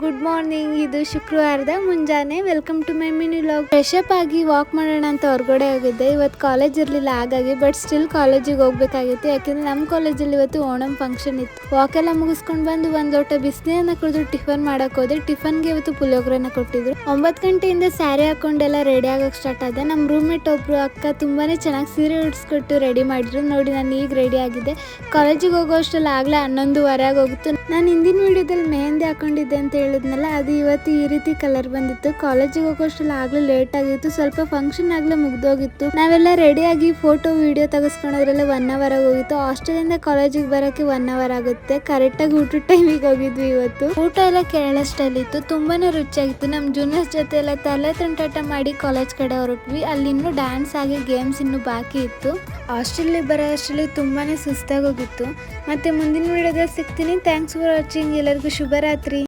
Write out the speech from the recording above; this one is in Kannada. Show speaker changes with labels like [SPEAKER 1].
[SPEAKER 1] Good morning. ಇದು ಶುಕ್ರವಾರದ ಮುಂಜಾನೆ. Welcome to my mini vlog. Fresh up ಆಗಿ ವಾಕ್ ಮಾಡೋಣ ಅಂತ ಹೊರಗಡೆ ಹೋಗಿದ್ದೆ. ಇವತ್ತು ಕಾಲೇಜ್ ಇರಲಿಲ್ಲ, ಹಾಗಾಗಿ ಬಟ್ ಸ್ಟಿಲ್ ಕಾಲೇಜಿಗೆ ಹೋಗ್ಬೇಕಾಗಿತ್ತು. ಯಾಕಂದ್ರೆ ನಮ್ಮ ಕಾಲೇಜಲ್ಲಿ ಇವತ್ತು ಓಣಂ ಫಂಕ್ಷನ್ ಇತ್ತು. ವಾಕ್ ಎಲ್ಲ ಮುಗಿಸ್ಕೊಂಡು ಬಂದು ಒಂದು ಲೋಟ ಬಿಸಿನೀರನ್ನ ಕುಡಿದು ಟಿಫನ್ ಮಾಡಕ್ ಹೋದೆ. ಟಿಫನ್ಗೆ ಇವತ್ತು ಪುಳಿಯೋಗರೆನ ಕೊಟ್ಟಿದ್ರು. 9 ಗಂಟೆಯಿಂದ ಸ್ಯಾರಿ ಹಾಕೊಂಡೆಲ್ಲ ರೆಡಿ ಆಗಕ್ಕೆ ಸ್ಟಾರ್ಟ್ ಆದೆ. ನಮ್ಮ ರೂಮ್ಮೇಟ್ ಒಬ್ರು ಅಕ್ಕ ತುಂಬಾನೇ ಚೆನ್ನಾಗಿ ಸೀರೆ ಉಡಿಸ್ಕೊಟ್ಟು ರೆಡಿ ಮಾಡಿದ್ರು. ನೋಡಿ ನಾನು ಈಗ ರೆಡಿ ಆಗಿದ್ದೆ. ಕಾಲೇಜಿಗೆ ಹೋಗೋ ಅಷ್ಟರಲ್ಲಿ ಆಗ್ಲೇ 11:15 ಆಗೋಗಿತ್ತು. ನಾನು ಹಿಂದಿನ ವಿಡಿಯೋದಲ್ಲಿ ಮೆಹಂದಿ ಹಾಕೊಂಡಿದ್ದೆ ಅಂತ ಹೇಳಿದ್ನಲ್ಲ, ಅದು ಇವತ್ತು ಈ ರೀತಿ ಕಲರ್ ಬಂದಿತ್ತು. ಕಾಲೇಜಿಗೆ ಹೋಗೋಷ್ಟರಲ್ಲಿ ಆಗ್ಲೇ ಲೇಟ್ ಆಗಿತ್ತು. ಸ್ವಲ್ಪ ಫಂಕ್ಷನ್ ಆಗ್ಲೇ ಮುಗ್ದೋಗಿತ್ತು. ನಾವೆಲ್ಲ ರೆಡಿಯಾಗಿ ಫೋಟೋ ವಿಡಿಯೋ ತೆಗೆಸ್ಕೊಳೋದ್ರೆಲ್ಲ 1 ಅವರ್ ಆಗೋಗಿತ್ತು. ಹಾಸ್ಟೆಲಿಂದ ಕಾಲೇಜಿಗೆ ಬರೋಕ್ಕೆ 1 ಅವರ್ ಆಗುತ್ತೆ. ಕರೆಕ್ಟಾಗಿ ಊಟದ ಟೈಮಿಗೆ ಹೋಗಿದ್ವಿ. ಇವತ್ತು ಊಟ ಎಲ್ಲ ಕೇರಳ ಸ್ಟೈಲ್ ಇತ್ತು, ತುಂಬಾನೇ ರುಚಿಯಾಗಿತ್ತು. ನಮ್ಮ ಜೂನಿಯರ್ಸ್ ಜೊತೆ ಎಲ್ಲ ತಲೆ ತುಂಟಾಟ ಮಾಡಿ ಕಾಲೇಜ್ ಕಡೆ ಹೊರಟ್ವಿ. ಅಲ್ಲಿ ಇನ್ನೂ ಡ್ಯಾನ್ಸ್ ಆಗಿ ಗೇಮ್ಸ್ ಇನ್ನೂ ಬಾಕಿ ಇತ್ತು. ಹಾಸ್ಟೆಲ್ಗೆ ಬರೋ ಅಷ್ಟರಲ್ಲಿ ತುಂಬಾನೇ ಸುಸ್ತಾಗೋಗಿತ್ತು. ಮತ್ತೆ ಮುಂದಿನ ವಿಡಿಯೋದಲ್ಲಿ ಸಿಗ್ತೀನಿ. Thanks for watching. ಎಲ್ಲರಿಗೂ ಶುಭರಾತ್ರಿ.